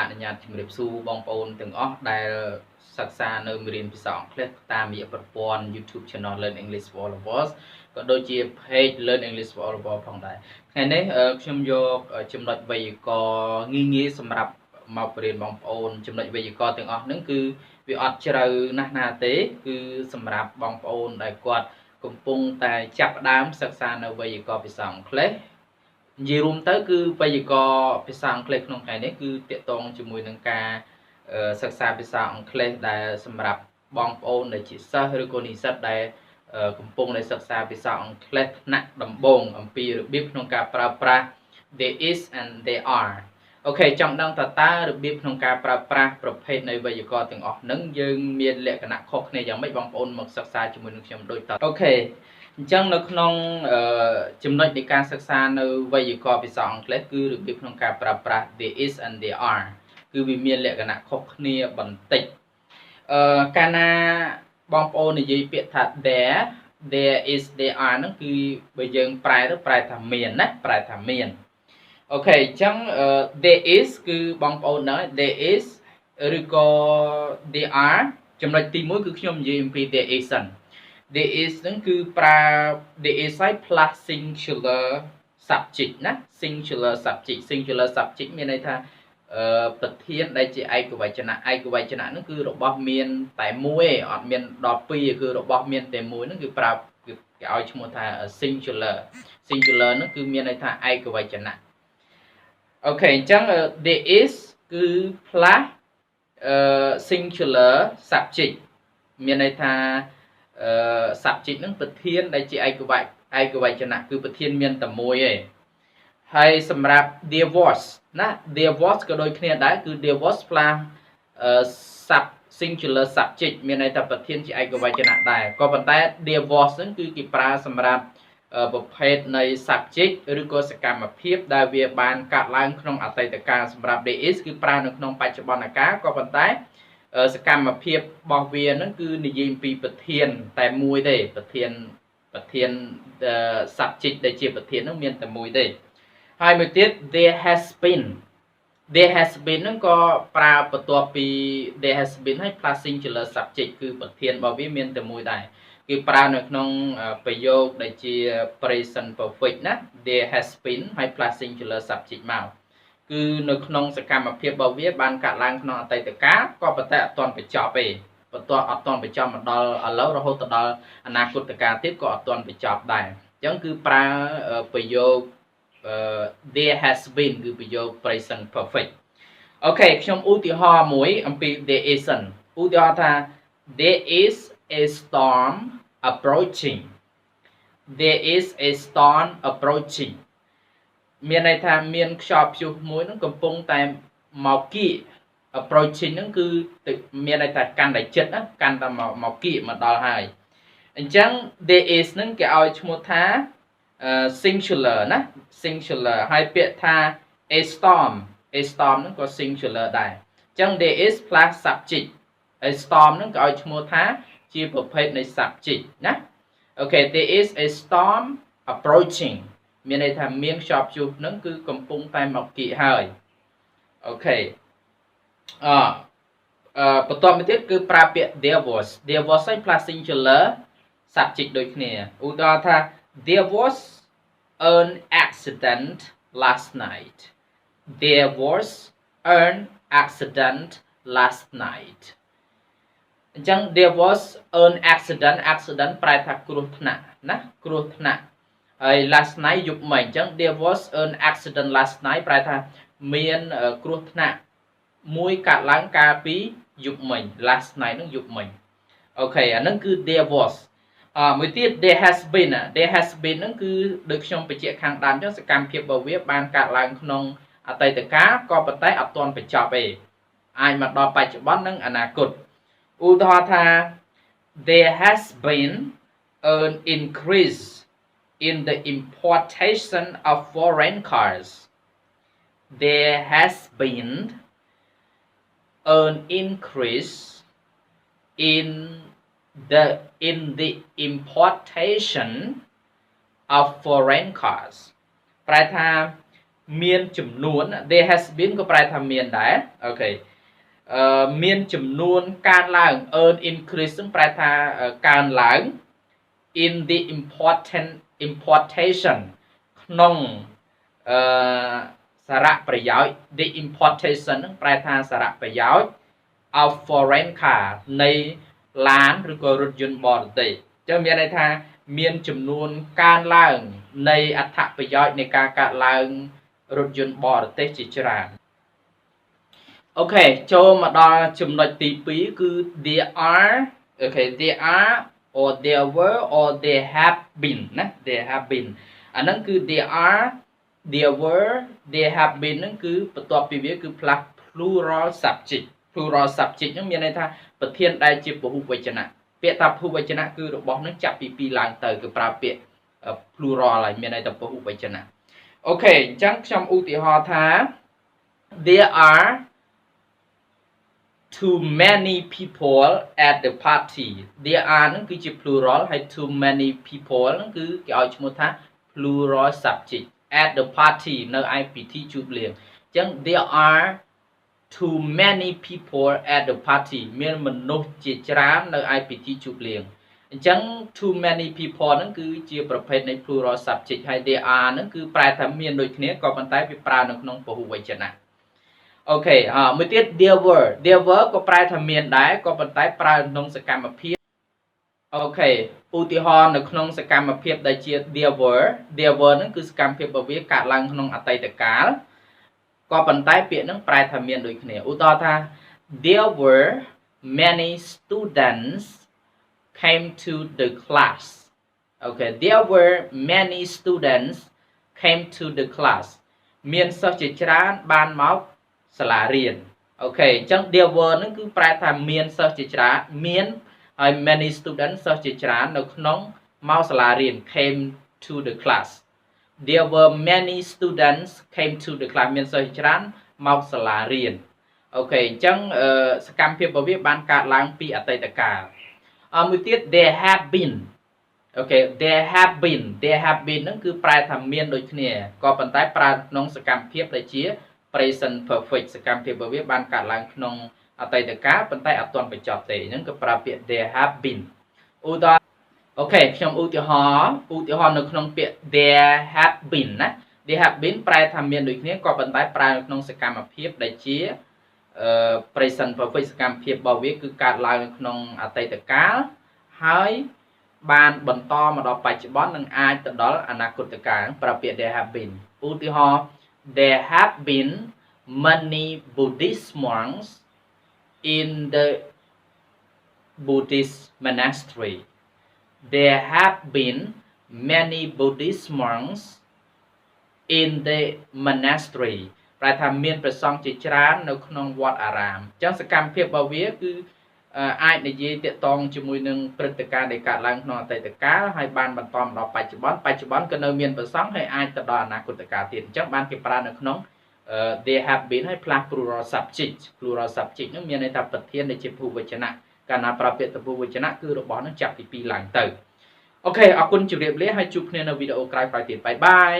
អនុញ្ញាតជំរាបសួរបងប្អូនទាំងអស់ដែលសិក្សានៅមេរៀនភាសាអង់គ្លេសតាមរយៈប្រព័ន្ធ YouTube Channel Learn English for All of Us ក៏ដូចជា Page Learn English for All of Us ផងដែរថ្ងៃនេះខ្ញុំយកចំណុចវេយ្យាករណ៍ងាយៗសម្រាប់មកបរៀនបងប្អូនចំណុចវេយ្យាករណ៍ទាំងអស់ហ្នឹងគឺវាអត់ជ្រៅណាស់ណាទេគឺសម្រាប់បងប្អូនដែលគាត់កំពុងតែចាប់ផ្ដើមសិក្សានៅវេយ្យាករណ៍ភាសាអង់គ្លេសនិយាយរួមទៅគឺវេយ្យាករណ៍ភាសាអង់គ្លេសក្នុងថ្ងៃនេះគឺទាក់ទងជាមួយនឹងការសិក្សាភាសាអង់គ្លេសដែលសម្រាប់បងប្អូនដែលជាសិស្សឬក៏និស្សិតដែលកំពុងតែសិក្សាភាសាអង់គ្លេសថ្នាក់ដំបូងអំពីរបៀបក្នុងការប្រើប្រាស់ there is and there are អូខេចង់ដឹងតើរបៀបក្នុងការប្រើប្រាស់ប្រភេទនៃវេយ្យាករណ៍ទាំងអស់ហ្នឹងយើងមានលក្ខណៈខុសគ្នាយ៉ាងម៉េចបងប្អូនមកសិក្សាជាមួយនឹងខ្ញុំដូចតអូខេអញ្ចឹងនៅក្នុងចំណុចនៃការសិក្សានៅវេយ្យាករណ៍ភាសាអង់គ្លេសគឺរបៀបក្នុងការប្រើប្រាស់ there is and there are គឺវាមានលក្ខណៈខុសគ្នាបន្តិចកាលណាបងប្អូននិយាយពាក្យថា there is there are ហ្នឹងគឺបើយើងប្រែទៅប្រែថាមានណាប្រែថាមានអូខេអញ្ចឹង there is គឺបងប្អូនដឹង there is ឬក៏ there are ចំណុចទី1គឺខ្ញុំនិយាយអំពី there is សិន there is ហ្នឹងគឺប្រើ there is ឲ្យ plus singular subject ណា singular subject មានន័យថាប្រធានដែលជាឯកវចនៈហ្នឹងគឺរបស់មានតែមួយឯងអត់មានដល់ពីរគឺរបស់មានតែមួយហ្នឹងគឺប្រើគេឲ្យឈ្មោះថា singular ហ្នឹងគឺមានន័យថាឯកវចនៈអូខេអញ្ចឹង there is គឺ plus singular subject មានន័យថាsubject ហ្នឹងប្រធានដែលជាឯកវចនៈគឺប្រធានមានតែមួយឯងហើយសម្រាប់ there was ណា there was ក៏ដូចគ្នាដែរគឺ there was plus singular subject មានន័យថាប្រធានជាឯកវចនៈដែរក៏ប៉ុន្តែ there was ហ្នឹងគឺគេប្រើសម្រាប់ប្រភេទនៃ subject ឬក៏សកម្មភាពដែលវាបានកើតឡើងក្នុងអតីតកាលសម្រាប់ there is គឺប្រើនៅក្នុងបច្ចុប្បន្នកាលក៏ប៉ុន្តែសកម្មភាពរបស់វាហ្នឹងគឺនិយាយអំពីប្រធានតែមួយទេប្រធាន subject ដែលជាប្រធានហ្នឹងមានតែមួយទេហើយមួយទៀត there has been ហ្នឹងក៏ប្រើបន្ទាប់ពី there has been ហើយ plus singular subject គឺប្រធានរបស់វាមានតែមួយដែរគេប្រើនៅក្នុងប្រយោគដែលជា present perfect ណា there has been ហើយ plus singular subject មកគឺនៅក្នុងសកម្មភាពរបស់វាបានកើតឡើងក្នុងអតីតកាលក៏ប៉ុន្តែអត់ទាន់បញ្ចប់ទេបន្ទាប់អត់ទាន់បញ្ចប់មកដល់ឥឡូវរហូតដល់អនាគតកាលទៀតក៏អត់ទាន់បញ្ចប់ដែរអញ្ចឹងគឺប្រើប្រយោគthere has been គឺប្រយោគ present perfect អូខេខ្ញុំឧទាហរណ៍មួយអំពី there is ឧទាហរណ៍ថា there is a storm approaching មានន័យថាមានខ្យល់ព្យុះមួយហ្នឹងកំពុងតែមកគៀក approaching ហ្នឹងគឺមានន័យថាកាន់តែជិតណាកាន់តែមកគៀកមកដល់ហើយអញ្ចឹង there is ហ្នឹងគេឲ្យឈ្មោះថាsingular ណា singular ហើយពាក្យថា a storm ហ្នឹងក៏ singular ដែរអញ្ចឹង there is plus subject a storm ហ្នឹងក៏ឲ្យឈ្មោះថាជាប្រភេទនៃ subject ណាអូខេ there is a storm approaching មានន័យថាមានខ្យល់ព្យុះហ្នឹងគឺកំពុងតែមកគៀកហើយអូខេបន្ទាប់មកទៀតគឺប្រើពាក្យ there was ហើយ plus singular subject ដូចគ្នាឧទាហរណ៍ថា there was an accident last night អញ្ចឹង there was an accident ប្រែថាគ្រោះថ្នាក់ណាគ្រោះថ្នាក់ហើយ last night យប់មិញអញ្ចឹង there was an accident last night ប្រែថាមានគ្រោះថ្នាក់មួយកើតឡើងកាលពីយប់មិញ last night ហ្នឹងយប់មិញអូខេអាហ្នឹងគឺ there was មួយទៀត there has been ហ្នឹងគឺដូចខ្ញុំបញ្ជាក់ខាងដើមអញ្ចឹងសកម្មភាពរបស់វាបានកើតឡើងក្នុងអតីតកាលក៏ប៉ុន្តែអត់ទាន់បញ្ចប់ទេអាចមកដល់បច្ចុប្បន្ននិងអនាគតឧទាហរណ៍ថា there has been an increase in the importation of foreign cars there has been an increase in the importation of foreign cars ប្រែថា មានចំនួន there has been ក៏ប្រែថាមានដែរអូខេមានចំនួនកើនឡើង earn increase នឹងប្រែថាកើនឡើង in the importation ក្នុងសារៈប្រយោជន៍ the importation នឹងប្រែថាសារៈប្រយោជន៍ of foreign car នៃឡានឬក៏រថយន្តបរទេសអញ្ចឹងមានន័យថាមានចំនួនកើនឡើងនៃអត្ថប្រយោជន៍នៃការកើតឡើងរថយន្តបរទេសជាច្រើនអូខេចូលមកដល់ចំណុចទី2គឺ there are អូខេ there are or there were or there have been ណា there have been អាហ្នឹងគឺ there are there were there have been ហ្នឹងគឺបន្ទាប់ពីវាគឺ plus plural subject plural subject ហ្នឹងមានន័យថាប្រធានដែលជាពហុវចនៈពាក្យថាពហុវចនៈគឺរបស់ហ្នឹងចាប់ពី2ឡើងទៅគឺប្រើពាក្យ plural ហើយមានន័យថាពហុវចនៈអូខេអញ្ចឹងខ្ញុំឧទាហរណ៍ថា there are too many people at the party there are ហ្នឹងគឺជា plural ហើយ too many people ហ្នឹងគឺគេឲ្យឈ្មោះថា plural subject at the party នៅឯពិធីជួបលៀងអញ្ចឹង there are too many people at the party មានមនុស្សជាច្រើននៅឯពិធីជួបលៀងអញ្ចឹង too many people ហ្នឹងគឺជាប្រភេទនៃ plural subject ហើយ there are ហ្នឹងគឺប្រែថាមានដូចគ្នាក៏ប៉ុន្តែវាប្រើនៅក្នុងពហុវចនៈអូខេមួយទៀត there were ក៏ប្រែថាមានដែរក៏ប៉ុន្តែប្រើក្នុងសកម្មភាពអូខេឧទាហរណ៍នៅក្នុងសកម្មភាពដែលជា there were ហ្នឹងគឺសកម្មភាពរបស់វាកើតឡើងក្នុងអតីតកាលក៏ប៉ុន្តែពាក្យហ្នឹងប្រែថាមានដូចគ្នាឧទាហរណ៍ថា there were many students came to the class okay there were many students came to the class មានសិស្សជាច្រើនបានមកសាលារៀនអូខេអញ្ចឹង there were ហ្នឹងគឺប្រែថាមានសិស្សជាច្រើនមានហើយ many students សិស្សជាច្រើននៅក្នុងមកសាលារៀន came to the class there were many students came to the class មានសិស្សជាច្រើនមកសាលារៀនអូខេអញ្ចឹងសកម្មភាពរបស់វាបានកើតឡើងពីអតីតកាលមួយទៀត there have been អូខេ there have been ហ្នឹងគឺប្រែថាមានដូចគ្នាក៏ប៉ុន្តែប្រើក្នុងសកម្មភាពដែលជា present perfect សកម្មភាពរបស់វាបានកើតឡើងក្នុងអតីតកាលប៉ុន្តែអត់ទាន់បញ្ចប់ទេហ្នឹងក៏ប្រើពាក្យ there have been ឧទាហរណ៍អូខេខ្ញុំឧទាហរណ៍នៅក្នុងពាក្យ there have been ណា there have been ប្រែថាមានដូចគ្នាក៏ប៉ុន្តែប្រើក្នុងសកម្មភាពដែលជាpresent perfect សកម្មភាពរបស់វាគឺកើតឡើងនៅក្នុងអតីតកាលហើយបានបន្តមកដល់បច្ចុប្បន្ននិងអាចទៅដល់អនាគតកាលប្រើពាក្យ there have been ឧទាហរណ៍ there have been many Buddhist monks in the Buddhist monastery there have been many Buddhist monks in the monastery ប្រែថាមានព្រះសង្ឃជាច្រើននៅក្នុងវត្តអារាមអញ្ចឹងសកម្មភាពរបស់វាគឺអាចនិយាយទាក់ទងជាមួយនឹងព្រឹត្តិការណ៍ដែលកើតឡើងក្នុងអតីតកាលហើយបានបន្តមកដល់បច្ចុប្បន្នក៏នៅមានព្រះសង្ឃហើយអាចទៅដល់អនាគតកាលទៀតអញ្ចឹងបានគេប្រើនៅក្នុង there have been ហើយ plus plural subject ហ្នឹងមានន័យថាប្រធានដែលជាពហុវចនៈកាលណាប្រើពាក្យពហុវចនៈគឺរបស់នឹងចាប់ពី2ឡើងទៅអូខេអរគុណជម្រាបលាហើយជួបគ្នានៅវីដេអូក្រោយៗទៀតបាយបាយ